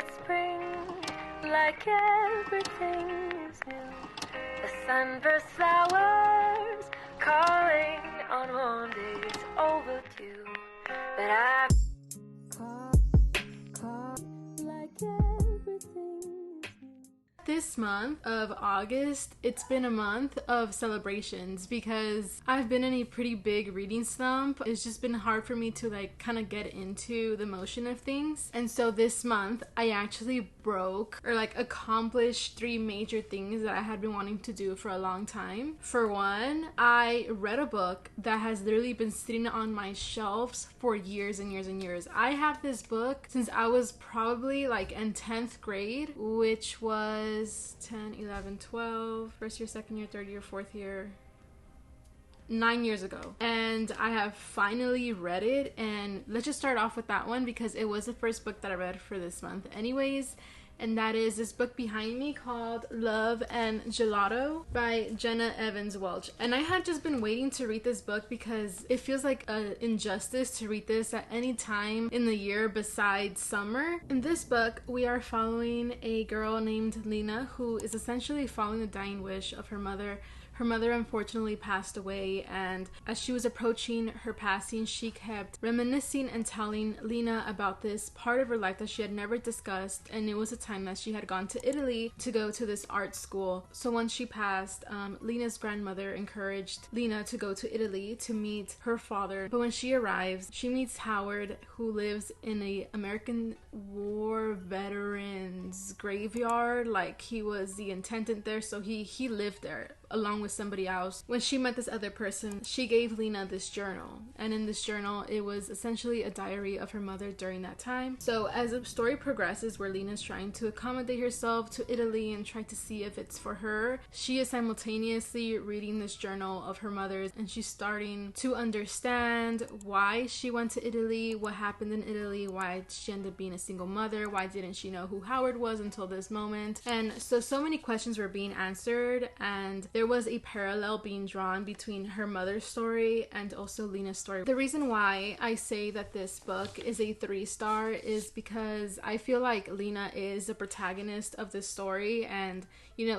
it's spring, like everything is new. The sunburst flowers calling on warm days overdue. But I caught like everything is new. This month of August, it's been a month of celebrations because I've been in a pretty big reading slump. It's just been hard for me to like kind of get into the motion of things. And so this month I actually accomplished 3 major things that I had been wanting to do for a long time. For one, I read a book that has literally been sitting on my shelves for years and years and years. I have this book since I was probably like in 10th grade, which was 10, 11, 12, first year, second year, third year, fourth year, 9 years ago. And I have finally read it, and let's just start off with that one because it was the first book that I read for this month anyways, and that is this book behind me called Love and Gelato by Jenna Evans Welch. And I had just been waiting to read this book because it feels like an injustice to read this at any time in the year besides summer. In this book, we are following a girl named Lena who is essentially following the dying wish of her mother. Her mother unfortunately passed away, and as she was approaching her passing, she kept reminiscing and telling Lena about this part of her life that she had never discussed, and it was a time that she had gone to Italy to go to this art school. So once she passed, Lena's grandmother encouraged Lena to go to Italy to meet her father. But when she arrives, she meets Howard, who lives in a American War veterans graveyard. Like, he was the intendant there, so he lived there along with somebody else. When she met this other person, she gave Lena this journal, and in this journal it was essentially a diary of her mother during that time. So as the story progresses, where Lena's trying to accommodate herself to Italy and try to see if it's for her, she is simultaneously reading this journal of her mother's, and she's starting to understand why she went to Italy, what happened in Italy, why she ended up being a single mother, why didn't she know who Howard was until this moment. And so many questions were being answered, and there was a parallel being drawn between her mother's story and also Lena's story. The reason why I say that this book is a 3-star is because I feel like Lena is the protagonist of this story, and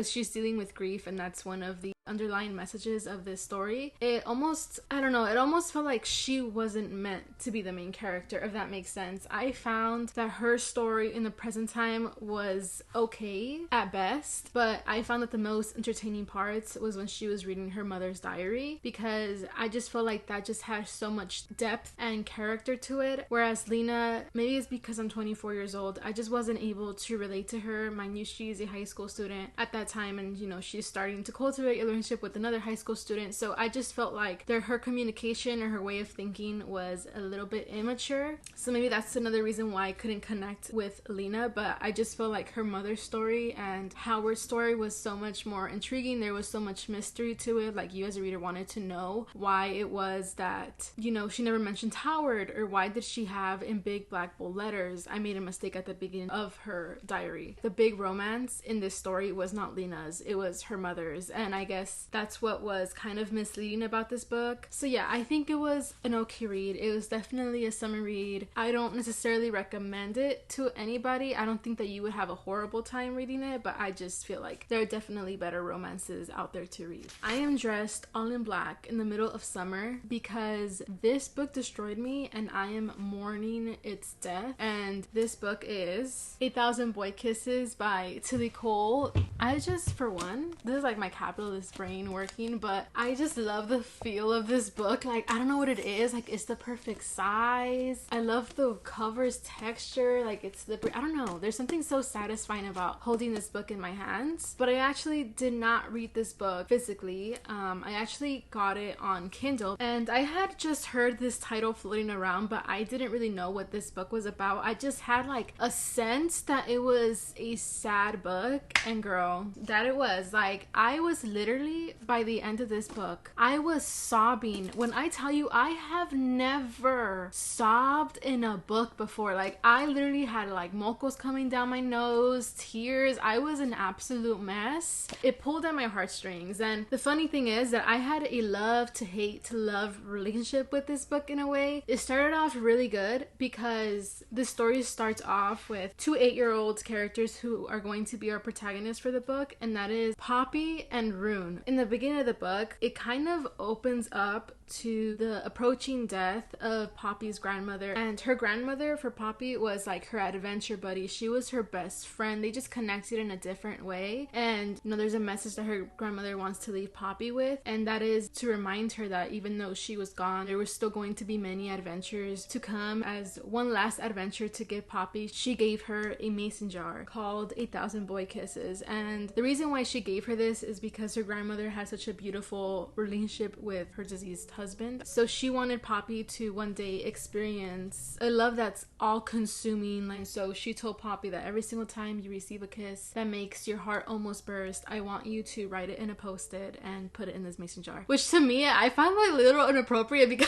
she's dealing with grief, and that's one of the underlying messages of this story. It almost felt like she wasn't meant to be the main character, if that makes sense. I found that her story in the present time was okay at best, but I found that the most entertaining parts was when she was reading her mother's diary, because I just felt like that just had so much depth and character to it. Whereas Lena, maybe it's because I'm 24 years old, I just wasn't able to relate to her. Mind you, she's a high school student at that time, and she's starting to cultivate a relationship with another high school student. So I just felt like her communication or her way of thinking was a little bit immature. So maybe that's another reason why I couldn't connect with Lena. But I just felt like her mother's story and Howard's story was so much more intriguing. There was so much mystery to it. Like, you as a reader wanted to know why it was that she never mentioned Howard, or why did she have in big black bold letters, "I made a mistake at the beginning of her diary." The big romance in this story was not Lena's, it was her mother's, and I guess that's what was kind of misleading about this book. So yeah, I think it was an okay read. It was definitely a summer read. I don't necessarily recommend it to anybody. I don't think that you would have a horrible time reading it, but I just feel like there are definitely better romances out there to read. I am dressed all in black in the middle of summer because this book destroyed me and I am mourning its death. And this book is 1000boykisses by Tilly Cole. I just, for one, this is like my capitalist brain working, but I just love the feel of this book. Like, I don't know what it is. Like, it's the perfect size. I love the cover's texture. Like, it's slippery. I don't know. There's something so satisfying about holding this book in my hands. But I actually did not read this book physically. I actually got it on Kindle, and I had just heard this title floating around, but I didn't really know what this book was about. I just had like a sense that it was a sad book, and girl, that it was. Like, I was literally literally by the end of this book, I was sobbing. When I tell you, I have never sobbed in a book before. Like, I literally had like mocos coming down my nose, tears. I was an absolute mess. It pulled at my heartstrings. And the funny thing is that I had a love to hate to love relationship with this book in a way. It started off really good because the story starts off with two 8-year-old characters who are going to be our protagonists for the book, and that is Poppy and Rune. In the beginning of the book, it kind of opens up to the approaching death of Poppy's grandmother, and her grandmother for Poppy was like her adventure buddy. She was her best friend. They just connected in a different way, and you know, there's a message that her grandmother wants to leave Poppy with, and that is to remind her that even though she was gone, there were still going to be many adventures to come. As one last adventure to give Poppy, she gave her a mason jar called 1,000 Boy Kisses, and the reason why she gave her this is because her grandmother had such a beautiful relationship with her deceased husband. So she wanted Poppy to one day experience a love that's all consuming. And so she told Poppy that every single time you receive a kiss that makes your heart almost burst, I want you to write it in a post-it and put it in this mason jar. Which to me, I find like a little inappropriate because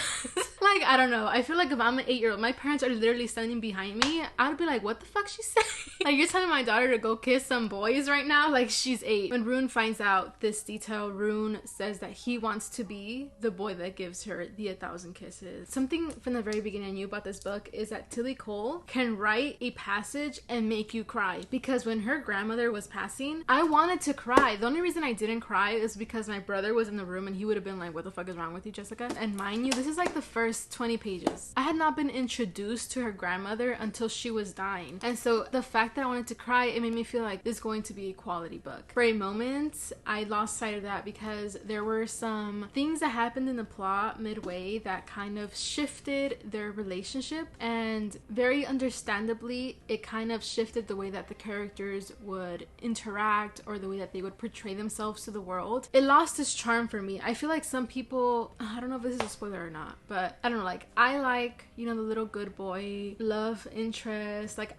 like, I don't know, I feel like if I'm an 8-year-old, my parents are literally standing behind me, I'd be like, what the fuck she saying? Like, you're telling my daughter to go kiss some boys right now? Like, she's 8. When Rune finds out this detail, Rune says that he wants to be the boy that gives her the 1,000 kisses. Something from the very beginning I knew about this book is that Tilly Cole can write a passage and make you cry, because when her grandmother was passing, I wanted to cry. The only reason I didn't cry is because my brother was in the room and he would have been like, what the fuck is wrong with you, Jessica? And mind you, this is like the first 20 pages. I had not been introduced to her grandmother until she was dying, and so the fact that I wanted to cry, it made me feel like this is going to be a quality book. For a moment, I lost sight of that because there were some things that happened in the plot midway that kind of shifted their relationship, and very understandably, it kind of shifted the way that the characters would interact or the way that they would portray themselves to the world. It lost its charm for me. I feel like some people, I don't know if this is a spoiler or not, but I don't know, like, I like, you know, the little good boy love interest, like,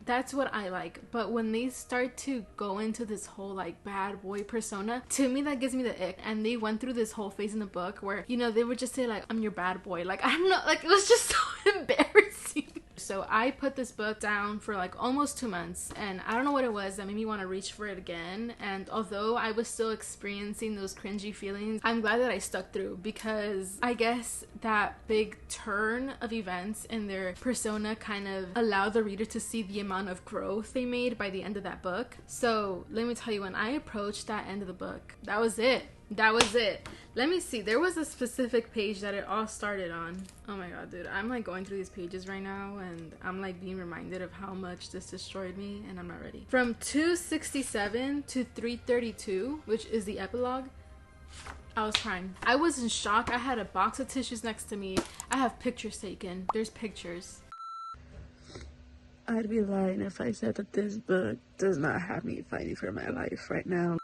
that's what I like. But when they start to go into this whole like bad boy persona, to me that gives me the ick. And they went through this whole phase in the book where, you know, they would just say like, I'm your bad boy. Like, I don't know, like, it was just so embarrassing. So I put this book down for like almost 2 months, and I don't know what it was that made me want to reach for it again. And although I was still experiencing those cringy feelings, I'm glad that I stuck through, because I guess that big turn of events in their persona kind of allowed the reader to see the amount of growth they made by the end of that book. So let me tell you, when I approached that end of the book, that was it. That was it. Let me see. There was a specific page that it all started on. Oh my god, dude. I'm like going through these pages right now and I'm like being reminded of how much this destroyed me, and I'm not ready. From 267 to 332, which is the epilogue, I was crying. I was in shock. I had a box of tissues next to me. I have pictures taken. There's pictures. I'd be lying if I said that this book does not have me fighting for my life right now.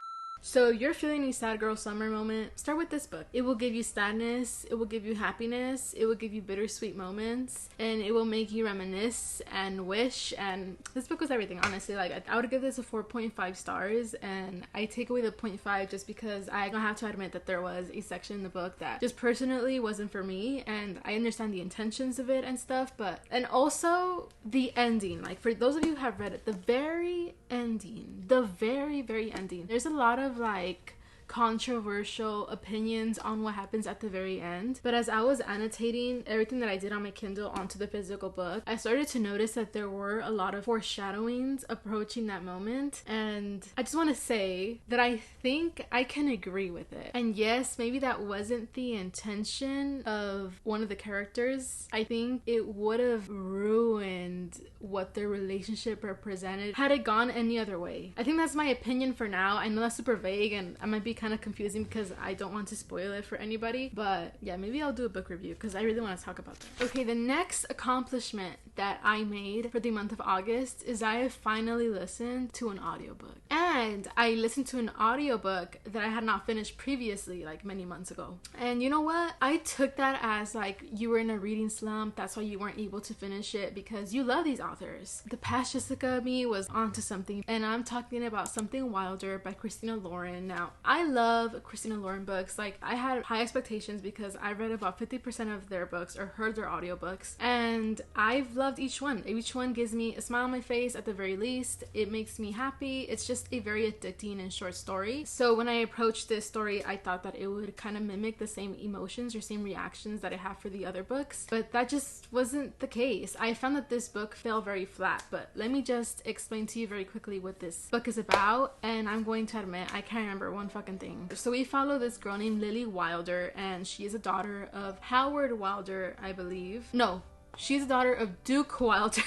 So you're feeling a sad girl summer moment, start with this book. It will give you sadness, it will give you happiness, it will give you bittersweet moments, and it will make you reminisce and wish. And this book was everything, honestly. Like, I would give this a 4.5 stars, and I take away the 0.5 just because I have to admit that there was a section in the book that just personally wasn't for me, and I understand the intentions of it and stuff, and also the ending. Like, for those of you who have read it, the very ending, the very, very ending, there's a lot of like controversial opinions on what happens at the very end. But as I was annotating everything that I did on my Kindle onto the physical book, I started to notice that there were a lot of foreshadowings approaching that moment. And I just want to say that I think I can agree with it. And yes, maybe that wasn't the intention of one of the characters. I think it would have ruined what their relationship represented had it gone any other way. I think that's my opinion for now. I know that's super vague and I might be kind of confusing because I don't want to spoil it for anybody, but yeah, maybe I'll do a book review because I really want to talk about that. Okay, the next accomplishment that I made for the month of August is I have finally listened to an audiobook. And And I listened to an audiobook that I had not finished previously, like many months ago. And you know what? I took that as like you were in a reading slump. That's why you weren't able to finish it, because you love these authors. The past Jessica me was onto something, and I'm talking about Something Wilder by Christinalauren. Now, I love Christinalauren books. Like, I had high expectations because I read about 50% of their books or heard their audiobooks, and I've loved each one. Each one gives me a smile on my face at the very least. It makes me happy. It's just a very addicting and short story. So when I approached this story, I thought that it would kind of mimic the same emotions or same reactions that I have for the other books, but that just wasn't the case. I found that this book fell very flat, but let me just explain to you very quickly what this book is about, and I'm going to admit I can't remember one fucking thing. So we follow this girl named Lily Wilder, and she is a daughter of Howard Wilder, I believe. No, she's a daughter of Duke Wilder.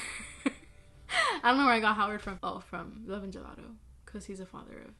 I don't know where I got Howard from. Oh, from Love and Gelato, because he's a father of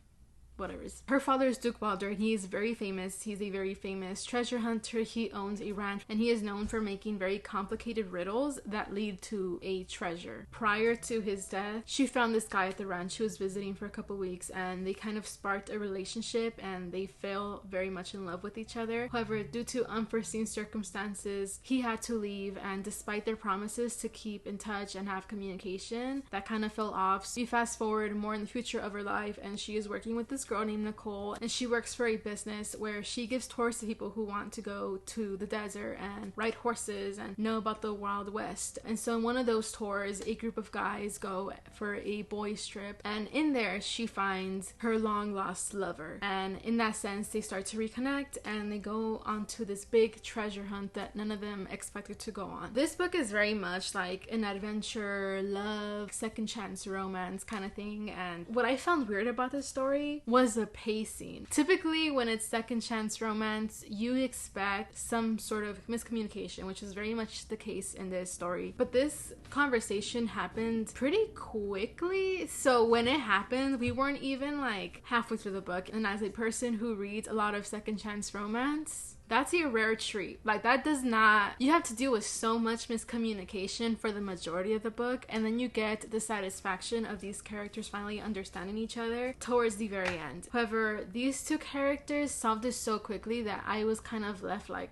whatever. Her father is Duke Wilder. He is very famous. He's a very famous treasure hunter. He owns a ranch, and he is known for making very complicated riddles that lead to a treasure. Prior to his death, she found this guy at the ranch. She was visiting for a couple weeks, and they kind of sparked a relationship, and they fell very much in love with each other. However, due to unforeseen circumstances, he had to leave, and despite their promises to keep in touch and have communication, that kind of fell off. So we fast forward more in the future of her life, and she is working with this girl named Nicole, and she works for a business where she gives tours to people who want to go to the desert and ride horses and know about the Wild West. And so in one of those tours, a group of guys go for a boys trip, and in there she finds her long lost lover, and in that sense they start to reconnect, and they go on to this big treasure hunt that none of them expected to go on. This book is very much like an adventure, love, second chance romance kind of thing, and what I found weird about this story was the pacing. Typically when it's second chance romance, you expect some sort of miscommunication, which is very much the case in this story, but this conversation happened pretty quickly. So when it happened, we weren't even like halfway through the book, and as a person who reads a lot of second chance romance, that's a rare treat. Like, that does not, you have to deal with so much miscommunication for the majority of the book, and then you get the satisfaction of these characters finally understanding each other towards the very end. However, these two characters solved this so quickly that I was kind of left like,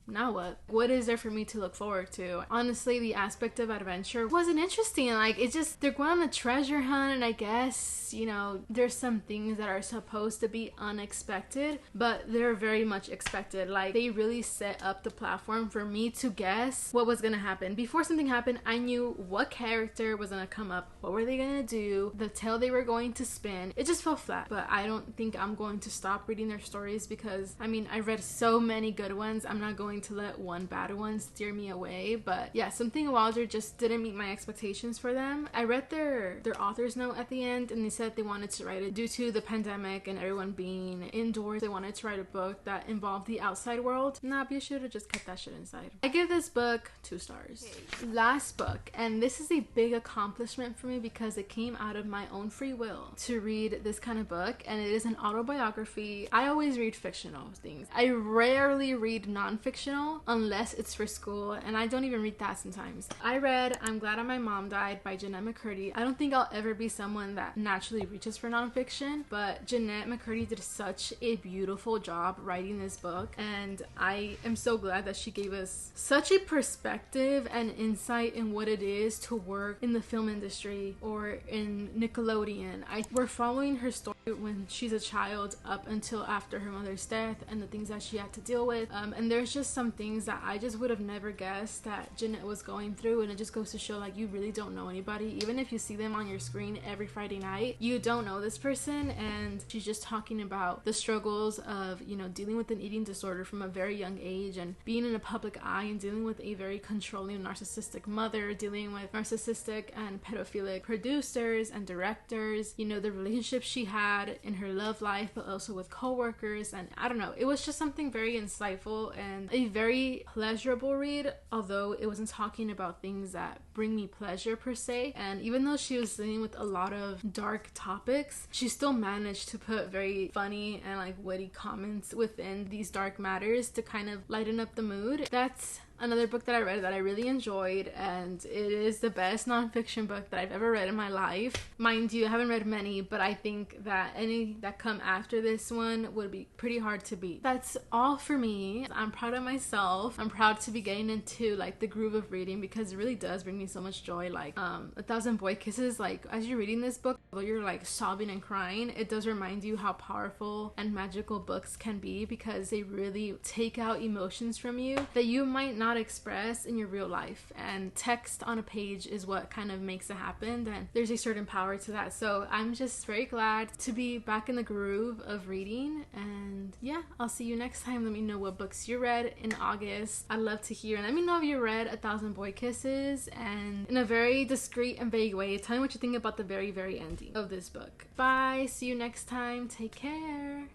now what? What is there for me to look forward to? Honestly, the aspect of adventure wasn't interesting. Like, it just, they're going on a treasure hunt, and I guess, you know, there's some things that are supposed to be unexpected, but they're very much expected. Like, they really set up the platform for me to guess what was gonna happen. Before something happened, I knew what character was gonna come up, what were they gonna do, the tale they were going to spin. It just fell flat, but I don't think I'm going to stop reading their stories, because, I mean, I read so many good ones. I'm not going to let one bad one steer me away. But yeah, Something Wilder just didn't meet my expectations for them. I read their author's note at the end, and they said they wanted to write it due to the pandemic and everyone being indoors. They wanted to write a book that involved the outside world. Nah, you should have just kept that shit inside. I give this book 2 stars. Okay. Last book, and this is a big accomplishment for me because it came out of my own free will to read this kind of book, and it is an autobiography. I always read fictional things. I rarely read non-fictional unless it's for school, and I don't even read that sometimes. I read I'm Glad My Mom Died by Jeanette McCurdy. I don't think I'll ever be someone that naturally reaches for nonfiction, but Jeanette McCurdy did such a beautiful job writing this book, and I am so glad that she gave us such a perspective and insight in what it is to work in the film industry or in Nickelodeon. We're following her story when she's a child up until after her mother's death and the things that she had to deal with, and there's just some things that I just would have never guessed that Jeanette was going through, and it just goes to show, like, you really don't know anybody. Even if you see them on your screen every Friday night, you don't know this person. And she's just talking about the struggles of, you know, dealing with an eating disorder from a very young age, and being in a public eye, and dealing with a very controlling narcissistic mother, dealing with narcissistic and pedophilic producers and directors, you know, the relationships she had in her love life, but also with co-workers. And I don't know, it was just something very insightful and a very pleasurable read, although it wasn't talking about things that bring me pleasure per se. And even though she was dealing with a lot of dark topics, she still managed to put very funny and like witty comments within these dark matters to kind of lighten up the mood. That's another book that I read that I really enjoyed, and it is the best nonfiction book that I've ever read in my life. Mind you, I haven't read many, but I think that any that come after this one would be pretty hard to beat. That's all for me. I'm proud of myself. I'm proud to be getting into like the groove of reading, because it really does bring me so much joy. Like A Thousand Boy Kisses, like as you're reading this book, although you're like sobbing and crying, it does remind you how powerful and magical books can be, because they really take out emotions from you that you might not express in your real life, and text on a page is what kind of makes it happen, and there's a certain power to that. So I'm just very glad to be back in the groove of reading, and yeah, I'll see you next time. Let me know what books you read in August. I'd love to hear, and let me know if you read A Thousand Boy Kisses, and in a very discreet and vague way, tell me what you think about the very, very ending of this book. Bye, see you next time, take care.